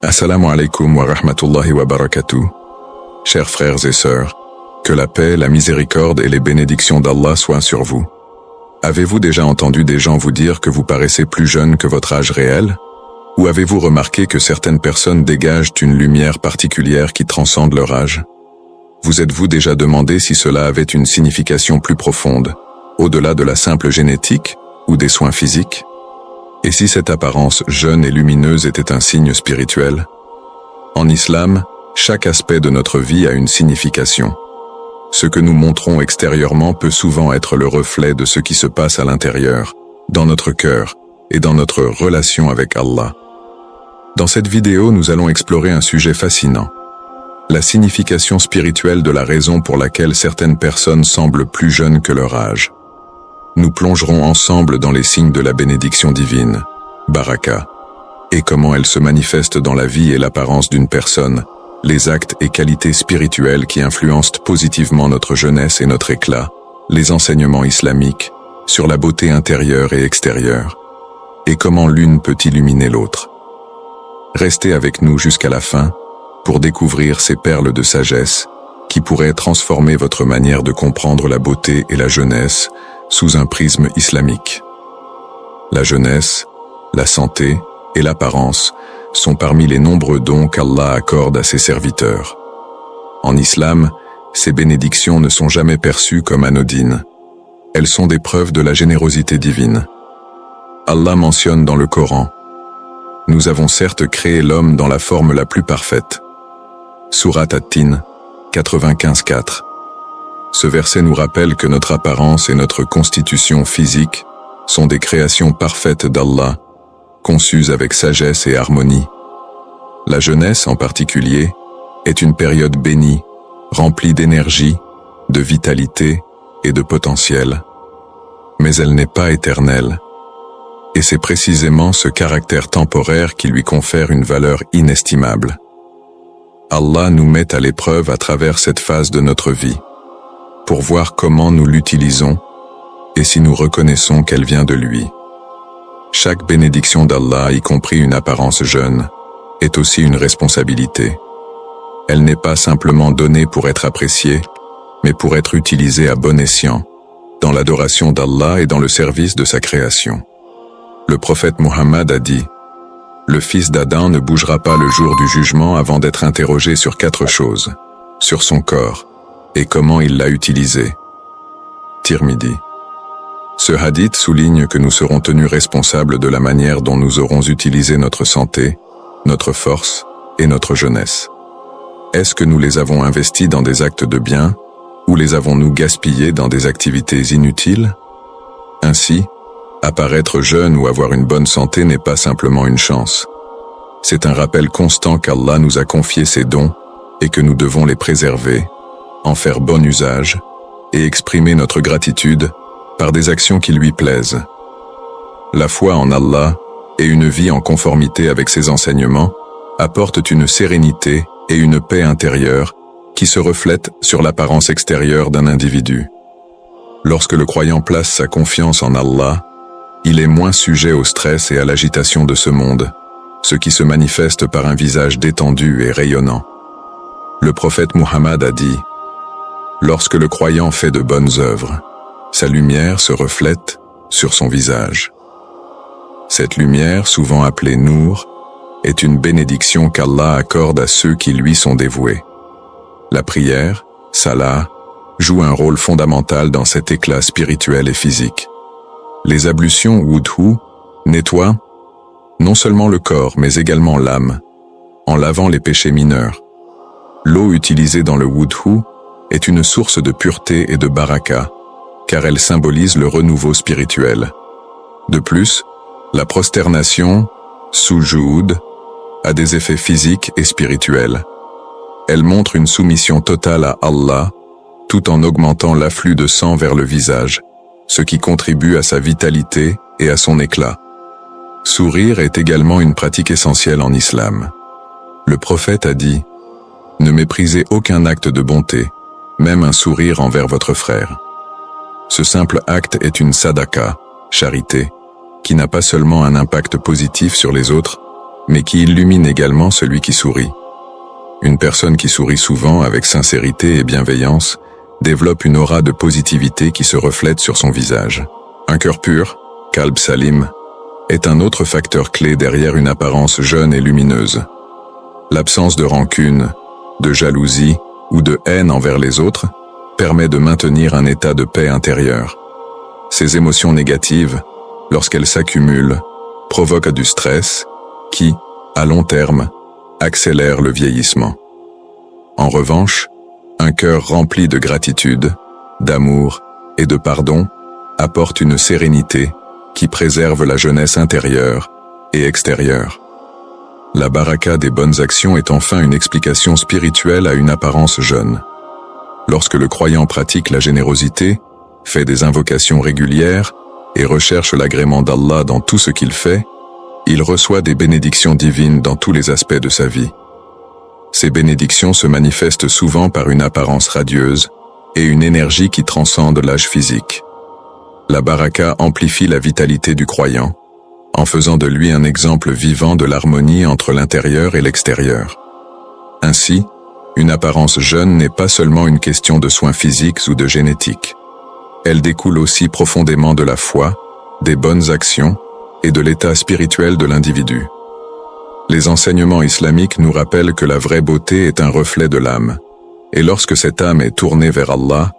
Assalamu alaikum wa rahmatullahi wa barakatuh. Chers frères et sœurs, que la paix, la miséricorde et les bénédictions d'Allah soient sur vous. Avez-vous déjà entendu des gens vous dire que vous paraissez plus jeune que votre âge réel? Ou avez-vous remarqué que certaines personnes dégagent une lumière particulière qui transcende leur âge? Vous êtes-vous déjà demandé si cela avait une signification plus profonde, au-delà de la simple génétique ou des soins physiques? Et si cette apparence jeune et lumineuse était un signe spirituel? En islam, chaque aspect de notre vie a une signification. Ce que nous montrons extérieurement peut souvent être le reflet de ce qui se passe à l'intérieur, dans notre cœur et dans notre relation avec Allah. Dans cette vidéo, nous allons explorer un sujet fascinant. La signification spirituelle de la raison pour laquelle certaines personnes semblent plus jeunes que leur âge. Nous plongerons ensemble dans les signes de la bénédiction divine, Baraka, et comment elle se manifeste dans la vie et l'apparence d'une personne, les actes et qualités spirituelles qui influencent positivement notre jeunesse et notre éclat, les enseignements islamiques, sur la beauté intérieure et extérieure, et comment l'une peut illuminer l'autre. Restez avec nous jusqu'à la fin pour découvrir ces perles de sagesse qui pourraient transformer votre manière de comprendre la beauté et la jeunesse sous un prisme islamique. La jeunesse, la santé et l'apparence sont parmi les nombreux dons qu'Allah accorde à ses serviteurs. En islam, ces bénédictions ne sont jamais perçues comme anodines. Elles sont des preuves de la générosité divine. Allah mentionne dans le Coran: « Nous avons certes créé l'homme dans la forme la plus parfaite. » Sourate At-Tin, 95-4. Ce verset nous rappelle que notre apparence et notre constitution physique sont des créations parfaites d'Allah, conçues avec sagesse et harmonie. La jeunesse, en particulier, est une période bénie, remplie d'énergie, de vitalité et de potentiel. Mais elle n'est pas éternelle. Et c'est précisément ce caractère temporaire qui lui confère une valeur inestimable. Allah nous met à l'épreuve à travers cette phase de notre vie, pour voir comment nous l'utilisons et si nous reconnaissons qu'elle vient de lui. Chaque bénédiction d'Allah, y compris une apparence jeune, est aussi une responsabilité. Elle n'est pas simplement donnée pour être appréciée, mais pour être utilisée à bon escient, dans l'adoration d'Allah et dans le service de sa création. Le prophète Muhammad a dit: « Le fils d'Adam ne bougera pas le jour du jugement avant d'être interrogé sur 4 choses, sur son corps, et comment il l'a utilisé. » Tirmidhi. Ce hadith souligne que nous serons tenus responsables de la manière dont nous aurons utilisé notre santé, notre force et notre jeunesse. Est-ce que nous les avons investis dans des actes de bien, ou les avons-nous gaspillés dans des activités inutiles? Ainsi, apparaître jeune ou avoir une bonne santé n'est pas simplement une chance. C'est un rappel constant qu'Allah nous a confié ses dons et que nous devons les préserver, en faire bon usage et exprimer notre gratitude par des actions qui lui plaisent. La foi en Allah et une vie en conformité avec ses enseignements apportent une sérénité et une paix intérieure qui se reflètent sur l'apparence extérieure d'un individu. Lorsque le croyant place sa confiance en Allah, il est moins sujet au stress et à l'agitation de ce monde, ce qui se manifeste par un visage détendu et rayonnant. Le prophète Muhammad a dit: « Lorsque le croyant fait de bonnes œuvres, sa lumière se reflète sur son visage. » Cette lumière, souvent appelée Nour, est une bénédiction qu'Allah accorde à ceux qui lui sont dévoués. La prière, Salah, joue un rôle fondamental dans cet éclat spirituel et physique. Les ablutions Wudhu nettoient non seulement le corps mais également l'âme, en lavant les péchés mineurs. L'eau utilisée dans le Wudhu est une source de pureté et de baraka, car elle symbolise le renouveau spirituel. De plus, la prosternation, Sujoud, a des effets physiques et spirituels. Elle montre une soumission totale à Allah, tout en augmentant l'afflux de sang vers le visage, ce qui contribue à sa vitalité et à son éclat. Sourire est également une pratique essentielle en islam. Le prophète a dit: « Ne méprisez aucun acte de bonté, même un sourire envers votre frère. » Ce simple acte est une sadaka, charité, qui n'a pas seulement un impact positif sur les autres, mais qui illumine également celui qui sourit. Une personne qui sourit souvent avec sincérité et bienveillance développe une aura de positivité qui se reflète sur son visage. Un cœur pur, Qalb Salim, est un autre facteur clé derrière une apparence jeune et lumineuse. L'absence de rancune, de jalousie ou de haine envers les autres permet de maintenir un état de paix intérieure. Ces émotions négatives, lorsqu'elles s'accumulent, provoquent du stress qui, à long terme, accélère le vieillissement. En revanche, un cœur rempli de gratitude, d'amour et de pardon apporte une sérénité qui préserve la jeunesse intérieure et extérieure. La baraka des bonnes actions est enfin une explication spirituelle à une apparence jeune. Lorsque le croyant pratique la générosité, fait des invocations régulières et recherche l'agrément d'Allah dans tout ce qu'il fait, il reçoit des bénédictions divines dans tous les aspects de sa vie. Ces bénédictions se manifestent souvent par une apparence radieuse et une énergie qui transcende l'âge physique. La baraka amplifie la vitalité du croyant, en faisant de lui un exemple vivant de l'harmonie entre l'intérieur et l'extérieur. Ainsi, une apparence jeune n'est pas seulement une question de soins physiques ou de génétique. Elle découle aussi profondément de la foi, des bonnes actions et de l'état spirituel de l'individu. Les enseignements islamiques nous rappellent que la vraie beauté est un reflet de l'âme, et lorsque cette âme est tournée vers Allah,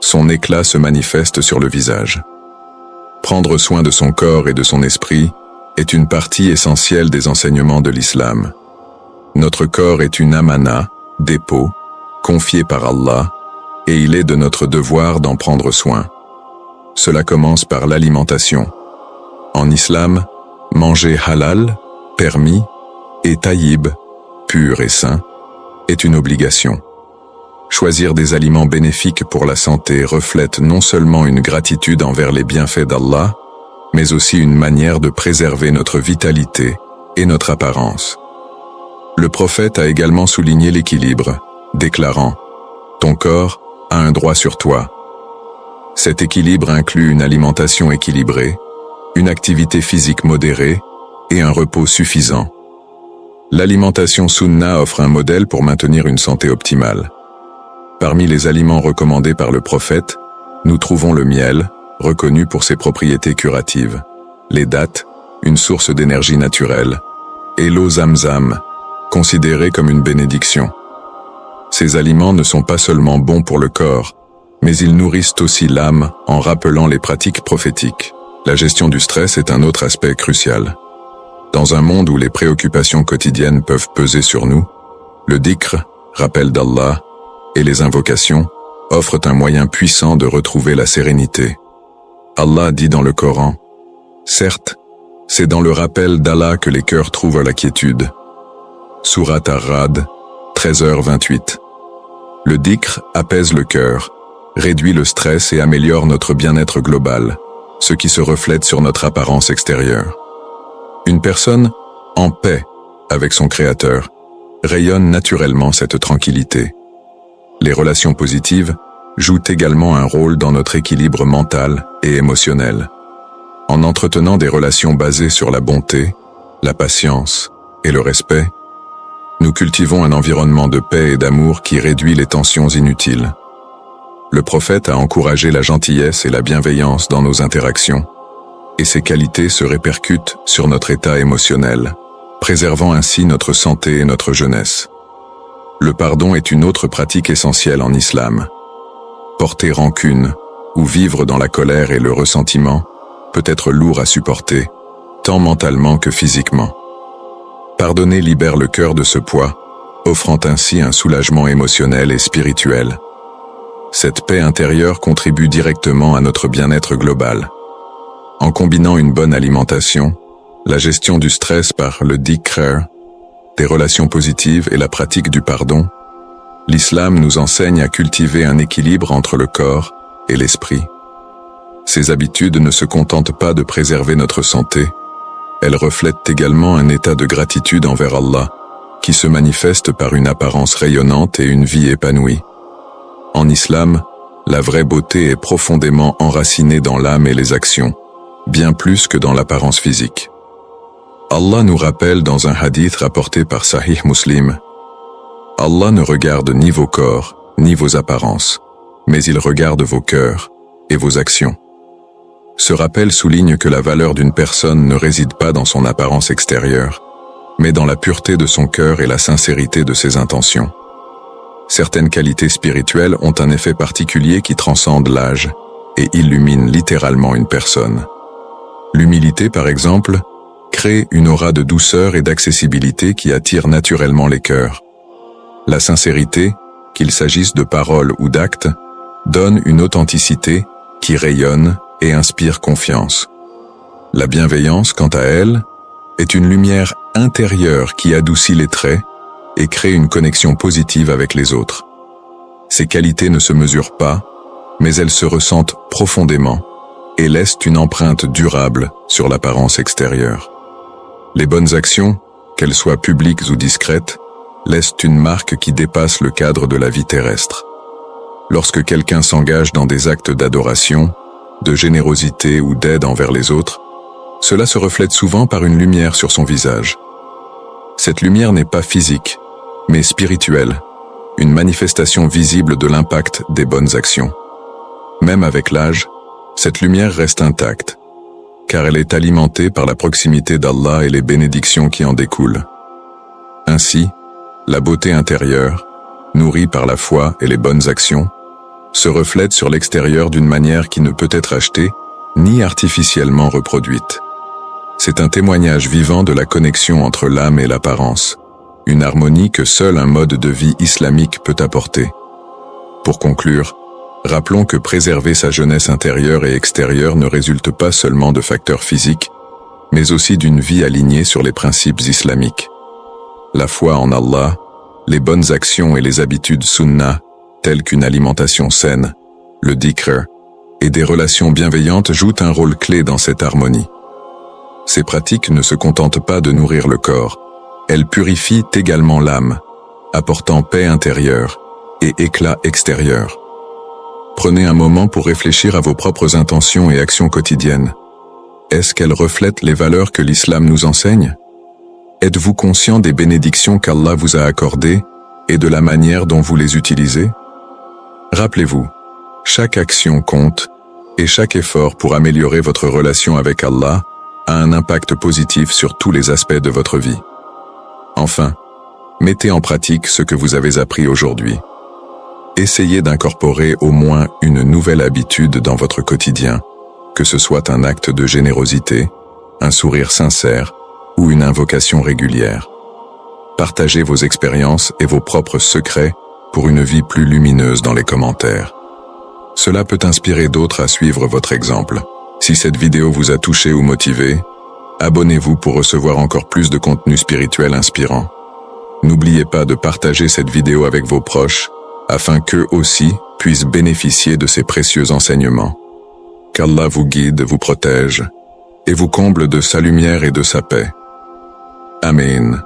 son éclat se manifeste sur le visage. Prendre soin de son corps et de son esprit est une partie essentielle des enseignements de l'islam. Notre corps est une amana, dépôt, confié par Allah, et il est de notre devoir d'en prendre soin. Cela commence par l'alimentation. En islam, manger halal, permis, et taïb, pur et sain, est une obligation. Choisir des aliments bénéfiques pour la santé reflète non seulement une gratitude envers les bienfaits d'Allah, mais aussi une manière de préserver notre vitalité et notre apparence. Le prophète a également souligné l'équilibre, déclarant « Ton corps a un droit sur toi ». Cet équilibre inclut une alimentation équilibrée, une activité physique modérée et un repos suffisant. L'alimentation sunna offre un modèle pour maintenir une santé optimale. Parmi les aliments recommandés par le prophète, nous trouvons le miel, reconnu pour ses propriétés curatives, les dattes, une source d'énergie naturelle, et l'eau Zamzam, considérée comme une bénédiction. Ces aliments ne sont pas seulement bons pour le corps, mais ils nourrissent aussi l'âme en rappelant les pratiques prophétiques. La gestion du stress est un autre aspect crucial. Dans un monde où les préoccupations quotidiennes peuvent peser sur nous, le dhikr, rappel d'Allah, et les invocations offrent un moyen puissant de retrouver la sérénité. Allah dit dans le Coran, « Certes, c'est dans le rappel d'Allah que les cœurs trouvent la quiétude. » Surat Ar-Ra'd, 13h28. Le dhikr apaise le cœur, réduit le stress et améliore notre bien-être global, ce qui se reflète sur notre apparence extérieure. Une personne en paix avec son Créateur rayonne naturellement cette tranquillité. Les relations positives jouent également un rôle dans notre équilibre mental et émotionnel. En entretenant des relations basées sur la bonté, la patience et le respect, nous cultivons un environnement de paix et d'amour qui réduit les tensions inutiles. Le prophète a encouragé la gentillesse et la bienveillance dans nos interactions, et ces qualités se répercutent sur notre état émotionnel, préservant ainsi notre santé et notre jeunesse. Le pardon est une autre pratique essentielle en islam. Porter rancune ou vivre dans la colère et le ressentiment peut être lourd à supporter, tant mentalement que physiquement. Pardonner libère le cœur de ce poids, offrant ainsi un soulagement émotionnel et spirituel. Cette paix intérieure contribue directement à notre bien-être global. En combinant une bonne alimentation, la gestion du stress par le dhikr, des relations positives et la pratique du pardon, l'islam nous enseigne à cultiver un équilibre entre le corps et l'esprit. Ces habitudes ne se contentent pas de préserver notre santé, elles reflètent également un état de gratitude envers Allah, qui se manifeste par une apparence rayonnante et une vie épanouie. En islam, la vraie beauté est profondément enracinée dans l'âme et les actions, bien plus que dans l'apparence physique. Allah nous rappelle dans un hadith rapporté par Sahih Muslim: Allah ne regarde ni vos corps, ni vos apparences, mais il regarde vos cœurs et vos actions. Ce rappel souligne que la valeur d'une personne ne réside pas dans son apparence extérieure, mais dans la pureté de son cœur et la sincérité de ses intentions. Certaines qualités spirituelles ont un effet particulier qui transcende l'âge et illumine littéralement une personne. L'humilité, par exemple, crée une aura de douceur et d'accessibilité qui attire naturellement les cœurs. La sincérité, qu'il s'agisse de paroles ou d'actes, donne une authenticité qui rayonne et inspire confiance. La bienveillance, quant à elle, est une lumière intérieure qui adoucit les traits et crée une connexion positive avec les autres. Ces qualités ne se mesurent pas, mais elles se ressentent profondément et laissent une empreinte durable sur l'apparence extérieure. Les bonnes actions, qu'elles soient publiques ou discrètes, laissent une marque qui dépasse le cadre de la vie terrestre. Lorsque quelqu'un s'engage dans des actes d'adoration, de générosité ou d'aide envers les autres, cela se reflète souvent par une lumière sur son visage. Cette lumière n'est pas physique, mais spirituelle, une manifestation visible de l'impact des bonnes actions. Même avec l'âge, cette lumière reste intacte, car elle est alimentée par la proximité d'Allah et les bénédictions qui en découlent. Ainsi, la beauté intérieure, nourrie par la foi et les bonnes actions, se reflète sur l'extérieur d'une manière qui ne peut être achetée ni artificiellement reproduite. C'est un témoignage vivant de la connexion entre l'âme et l'apparence, une harmonie que seul un mode de vie islamique peut apporter. Pour conclure, rappelons que préserver sa jeunesse intérieure et extérieure ne résulte pas seulement de facteurs physiques, mais aussi d'une vie alignée sur les principes islamiques. La foi en Allah, les bonnes actions et les habitudes sunnah, telles qu'une alimentation saine, le dhikr, et des relations bienveillantes jouent un rôle clé dans cette harmonie. Ces pratiques ne se contentent pas de nourrir le corps, elles purifient également l'âme, apportant paix intérieure et éclat extérieur. Prenez un moment pour réfléchir à vos propres intentions et actions quotidiennes. Est-ce qu'elles reflètent les valeurs que l'islam nous enseigne? Êtes-vous conscient des bénédictions qu'Allah vous a accordées et de la manière dont vous les utilisez? Rappelez-vous, chaque action compte et chaque effort pour améliorer votre relation avec Allah a un impact positif sur tous les aspects de votre vie. Enfin, mettez en pratique ce que vous avez appris aujourd'hui. Essayez d'incorporer au moins une nouvelle habitude dans votre quotidien, que ce soit un acte de générosité, un sourire sincère ou une invocation régulière. Partagez vos expériences et vos propres secrets pour une vie plus lumineuse dans les commentaires. Cela peut inspirer d'autres à suivre votre exemple. Si cette vidéo vous a touché ou motivé, abonnez-vous pour recevoir encore plus de contenu spirituel inspirant. N'oubliez pas de partager cette vidéo avec vos proches, afin qu'eux aussi puissent bénéficier de ces précieux enseignements. Qu'Allah vous guide, vous protège, et vous comble de sa lumière et de sa paix. Amen.